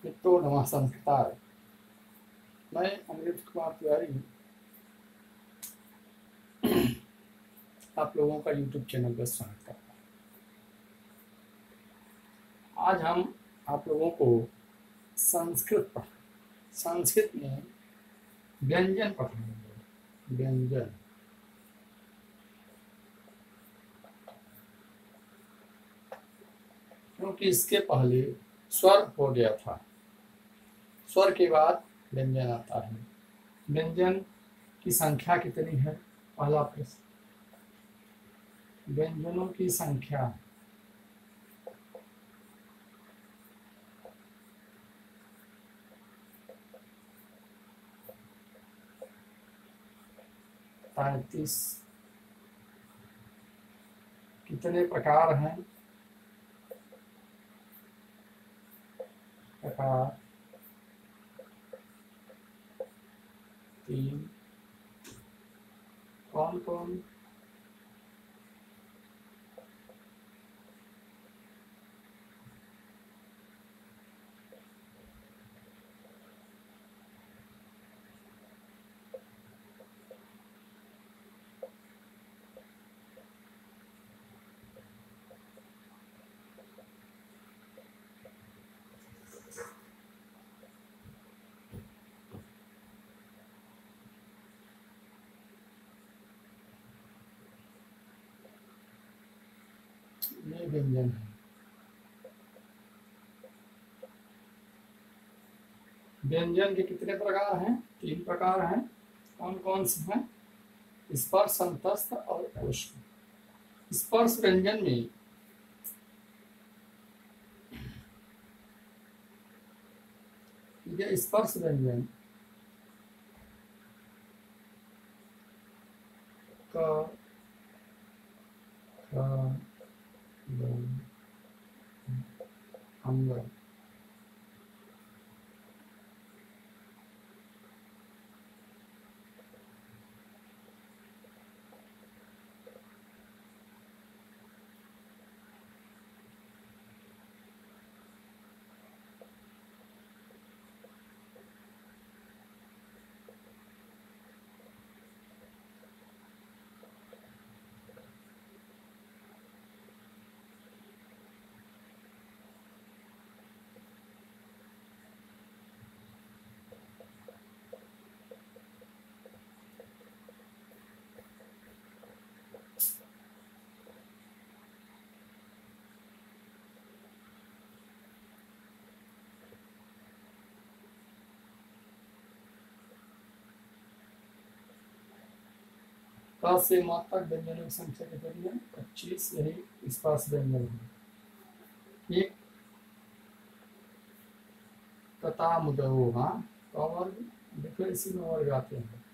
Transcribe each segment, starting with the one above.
मित्रों नमः संस्कार। मैं अमृत कुमार तिवारी आप लोगों का यूट्यूब चैनल पर स्वागत करता हूँ। आज हम आप लोगों को संस्कृत में व्यंजन पढ़ाएंगे। व्यंजन क्योंकि इसके पहले स्वर हो गया था, स्वर के बाद व्यंजन आता है। व्यंजन की संख्या कितनी है? पहला प्रश्न, व्यंजनों की संख्या पैंतीस। कितने प्रकार हैं? प्रकार 3। कौन कौन? ये व्यंजन है। व्यंजन के कितने प्रकार हैं? 3 प्रकार हैं। कौन कौन से हैं? स्पर्श, अंतस्थ और ऊष्म। स्पर्श व्यंजन में ये स्पर्श व्यंजन का अंग का से मात्रक व्यंजनों की संख्या कितनी है? 25। यही स्पर्श व्यंजन है। एक कता मुदो, हाँ क वर्ग। देखो इसी में वर्ग आते हैं।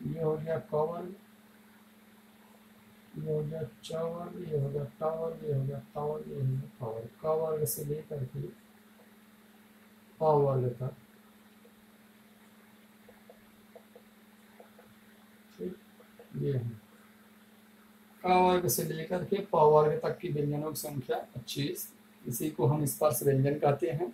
ये हो गया क वर्ग, ये हो गया च वर्ग, ये हो गया ट वर्ग, ये हो गया त वर्ग, ये हो गया प वर्ग। क वर्ग से लेकर के प वर्ग तक। ठीक, ये है क वर्ग से लेकर के प वर्ग तक की व्यंजनों की संख्या 25। इसी को हम स्पर्श व्यंजन कहते हैं।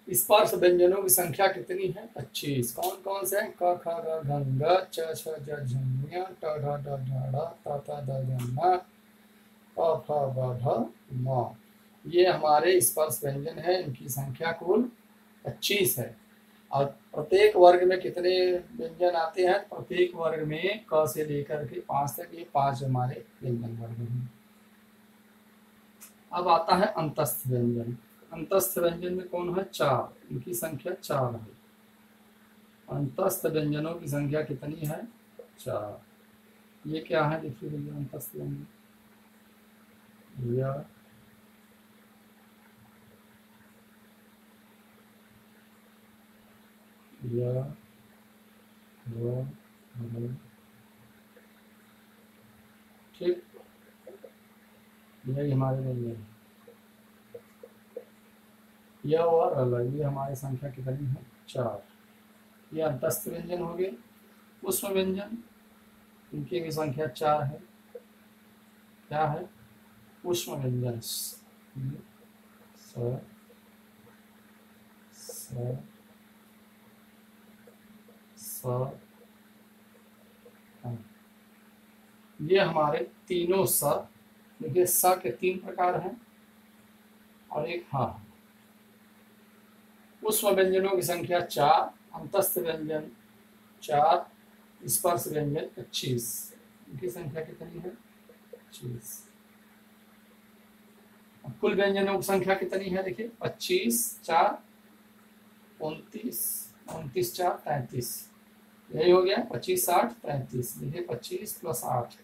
स्पर्श व्यंजनों की संख्या कितनी है? 25। कौन कौन से हैं? क ख ग घ ङ च छ ज झ ञ ट ढ ड ढ ढ त थ द ध न प फ ब भ म। ये हमारे स्पर्श व्यंजन है। इनकी संख्या कुल 25 है। और प्रत्येक वर्ग में कितने व्यंजन आते हैं? प्रत्येक वर्ग में क से लेकर के 5 तक, ये 5 हमारे व्यंजन वर्ग हैं। अब आता है अंतस्थ व्यंजन। अंतस्थ व्यंजन में कौन है? 4। इनकी संख्या 4 है। अंतस्थ व्यंजनों की संख्या कितनी है? 4। ये क्या है? देखिए भैया, अंतस्थ व्यंजन या ठीक, यही हमारे व्यंजन है। यह और अलग, ये हमारी संख्या कितनी है? 4। ये अंतस्थ व्यंजन हो गए। पुष्प व्यंजन, इनकी भी संख्या 4 है। क्या है? पुष्प व्यंजन स स ये हमारे तीनों स। देखिए स के 3 प्रकार हैं और एक हा। उष्म व्यंजनों की संख्या 4, अंतस्थ व्यंजन 4, स्पर्श व्यंजन 25। इनकी संख्या कितनी है? 25। कुल व्यंजनों की संख्या कितनी है? देखिए 25 4 29, 29 4 33। यही हो गया 25 60 33। देखिए 25 प्लस 8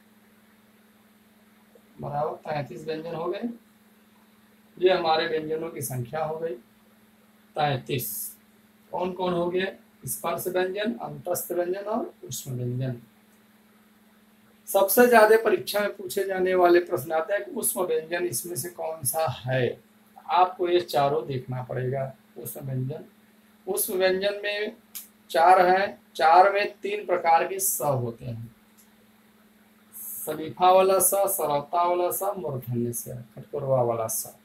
बराबर 33 व्यंजन हो गए। ये हमारे व्यंजनों की संख्या हो गई 33। कौन कौन हो गए? स्पर्श व्यंजन, अंतस्थ व्यंजन और उष्म व्यंजन। सबसे ज्यादा परीक्षा में पूछे जाने वाले प्रश्न आते हैं कि उष्म व्यंजन इसमें से कौन सा है। आपको ये चारों देखना पड़ेगा। उष्म व्यंजन, उष्म व्यंजन में 4 है। 4 में 3 प्रकार के स होते हैं। सलीफा वाला स, सरलता वाला स, मूर्धन्य स, कटकोरवा वाला स।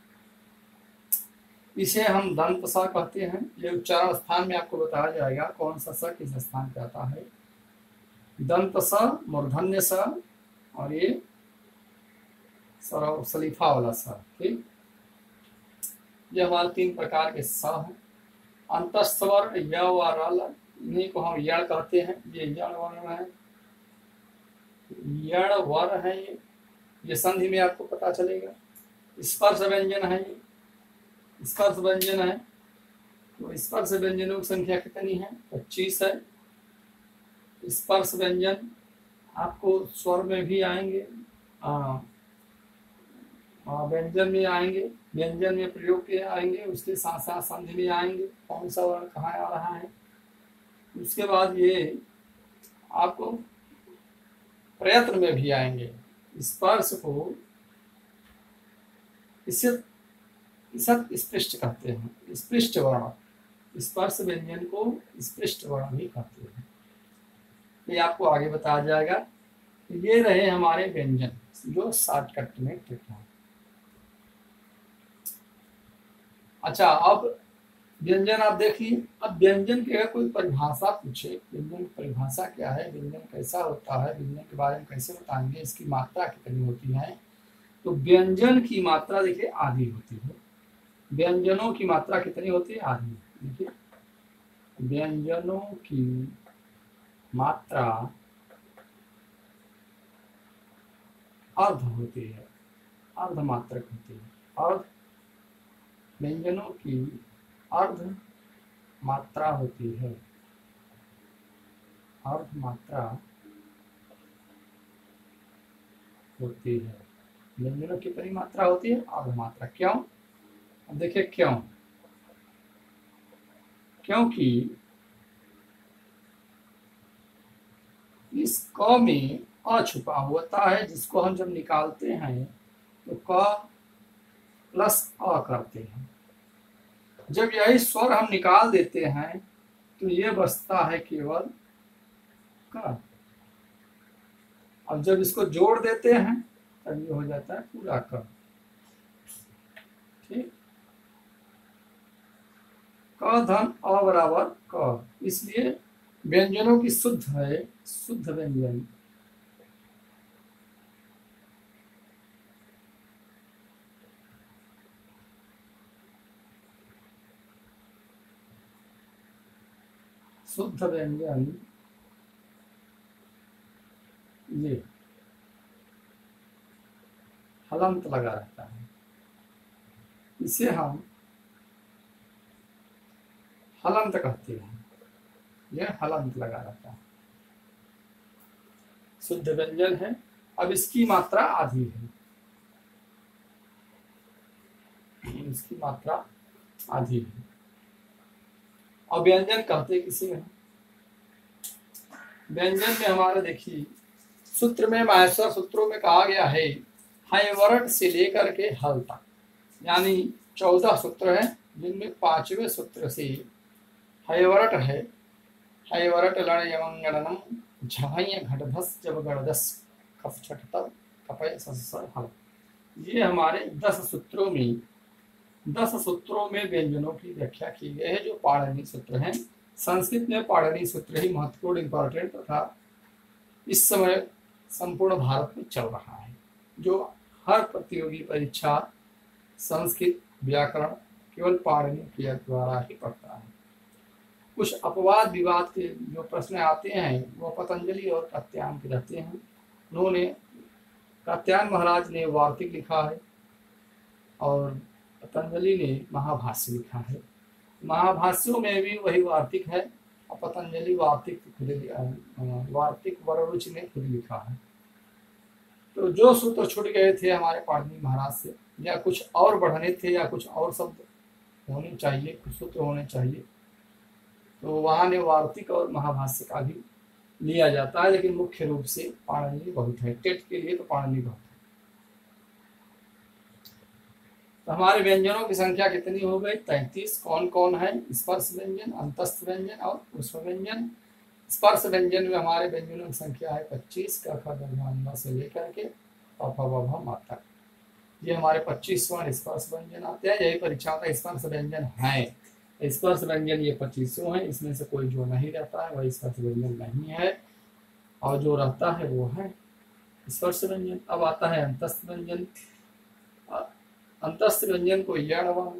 इसे हम दंत स कहते हैं। ये उच्चारण स्थान में आपको बताया जाएगा कौन सा स किस स्थान पे आता है। दंत स, मूर्धन्य स और ये सलीफा वाला स। ठीक, ये हमारे 3 प्रकार के स हैं। अंतस्थ वर्ण य व र, इन्हीं को हम यण कहते हैं। ये यण वर्ण है, यण वर्ण है। ये संधि में आपको पता चलेगा। स्पर्श व्यंजन है, ये स्पर्श व्यंजन है। तो स्पर्श व्यंजनों की संख्या कितनी है? 25 है। स्पर्श व्यंजन आपको स्वर में भी आएंगे, व्यंजन में आएंगे, व्यंजन में प्रयोग के आएंगे, उसके साथ साथ संधि में आएंगे। कौन सा वर्ण कहाँ आ रहा है। उसके बाद ये आपको प्रयत्न में भी आएंगे। स्पर्श को इसे स्पृष्ट कहते हैं, स्पृष्ट वर्ण। स्पर्श व्यंजन को स्पृष्ट वर्ण भी कहते हैं। ये आपको आगे बताया जाएगा। ये रहे हमारे व्यंजन जो शॉर्टकट में ट्रिक है। अच्छा, अब व्यंजन आप देखिए। अब व्यंजन की अगर कोई परिभाषा पूछे, व्यंजन की परिभाषा क्या है, व्यंजन कैसा होता है, व्यंजन के बारे में कैसे बताएंगे, इसकी मात्रा कितनी होती है, तो व्यंजन की मात्रा देखिए आधी होती है। व्यंजनों की मात्रा कितनी होती है? आधी। देखिए व्यंजनों की मात्रा अर्ध होती है, अर्धमात्रक होती है। अर्ध, व्यंजनों की अर्ध मात्रा होती है। अर्ध मात्रा होती है। व्यंजनों की कितनी मात्रा होती है? अर्ध मात्रा। क्यों? अब देखिए क्यों। क्योंकि इस क में अ छुपा होता है, जिसको हम जब निकालते हैं तो क प्लस अ करते हैं। जब यही स्वर हम निकाल देते हैं तो ये बचता है केवल क। अब जब इसको जोड़ देते हैं तब ये हो जाता है पूरा क। ठीक, क धन अ बराबर क। इसलिए व्यंजनों की शुद्ध है, शुद्ध व्यंजन। शुद्ध व्यंजन ये हलंत लगा रहता है, इसे हम हलंत कहते हैं। यह हलंत लगा रहता है, शुद्ध व्यंजन है। अब इसकी मात्रा आधी है, इसकी मात्रा आधी है। और व्यंजन कहते किसे हैं? व्यंजन में हमारे देखिए सूत्र में, माहेश्वर सूत्रों में कहा गया है हैवरट से लेकर के हल तक, यानी 14 सूत्र हैं, जिनमें 5वें सूत्र से हैवरट है। हैवरट लण यमंगणनम झवय घटधस जब गणदस कफ छठ तब कपय ससर हल। ये हमारे 10 सूत्रों में 10 सूत्रों में व्यंजनों की व्याख्या की गई है, जो पाणिनि सूत्र हैं। संस्कृत में पाणिनि सूत्र ही महत्वपूर्ण इंपॉर्टेंट तथा इस समय संपूर्ण भारत में चल रहा है, जो हर प्रतियोगी परीक्षा संस्कृत व्याकरण केवल पाणिनि के द्वारा ही पढ़ता है। कुछ अपवाद विवाद के जो प्रश्न आते हैं वो पतंजलि और कात्यायन के रहते हैं। उन्होंने कात्यायन महाराज ने वार्तिक लिखा है और पतंजलि ने महाभाष्य लिखा है। महाभाष्यों में भी वही वार्तिक है और पतंजलि वार्तिक वररुचि ने खुद लिखा है। तो जो सूत्र छूट गए थे हमारे पाणिनि महाराज से, या कुछ और बढ़ने थे या कुछ और शब्द होने चाहिए, कुछ सूत्र होने चाहिए, तो वहाँ ने वार्तिक और महाभाष्य का भी लिया जाता है, लेकिन मुख्य रूप से पाणिनि बहुत है। टेट के लिए तो पाणिनि बहुत है। तो हमारे व्यंजनों की संख्या कितनी हो गई? 33। कौन कौन है? स्पर्श व्यंजन, अंतस्थ व्यंजन और पुष्प व्यंजन। स्पर्श व्यंजन में हमारे व्यंजनों की संख्या है 25, क ख ग घ ङ से लेकर के प फ ब भ म तक। ये हमारे 25 स्पर्श व्यंजन आते हैं। यही परीक्षा का स्पर्श व्यंजन है। स्पर्श व्यंजन ये 25 है, इसमें से कोई जो नहीं रहता है वही स्पर्श व्यंजन नहीं है, और जो रहता है वो है स्पर्श व्यंजन। अब आता है अंतस्थ व्यंजन। अंतस्थ व्यंजन को यण वर्ण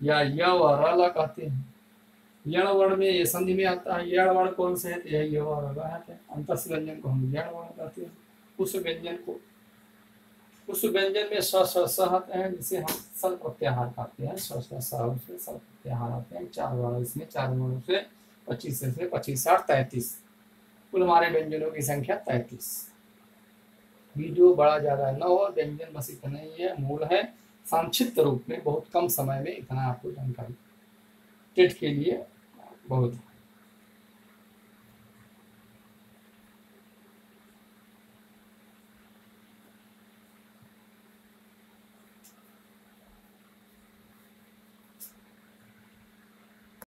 या य व र कहते हैं। यण वर्ण में ये संधि में आता है। यण वर्ण कौन से है? तो यही य व र है। अंतस्थ व्यंजन को हम यण वर्ण कहते हैं। उस व्यंजन को उस व्यंजन में स स आते हैं, जिसे हम सल प्रत्याहार कहते हैं। स उसमें सल प्रत्याहार आते हैं। 4 वर्ण इसमें, 4 वर्णों से 25 से 25 60 33। कुल हमारे व्यंजनों की संख्या 33। वीडियो बड़ा ज्यादा न हो, व्यंजन बस इतना ही है, मूल है। संक्षिप्त रूप में बहुत कम समय में इतना आपको जानकारी टेट के लिए बहुत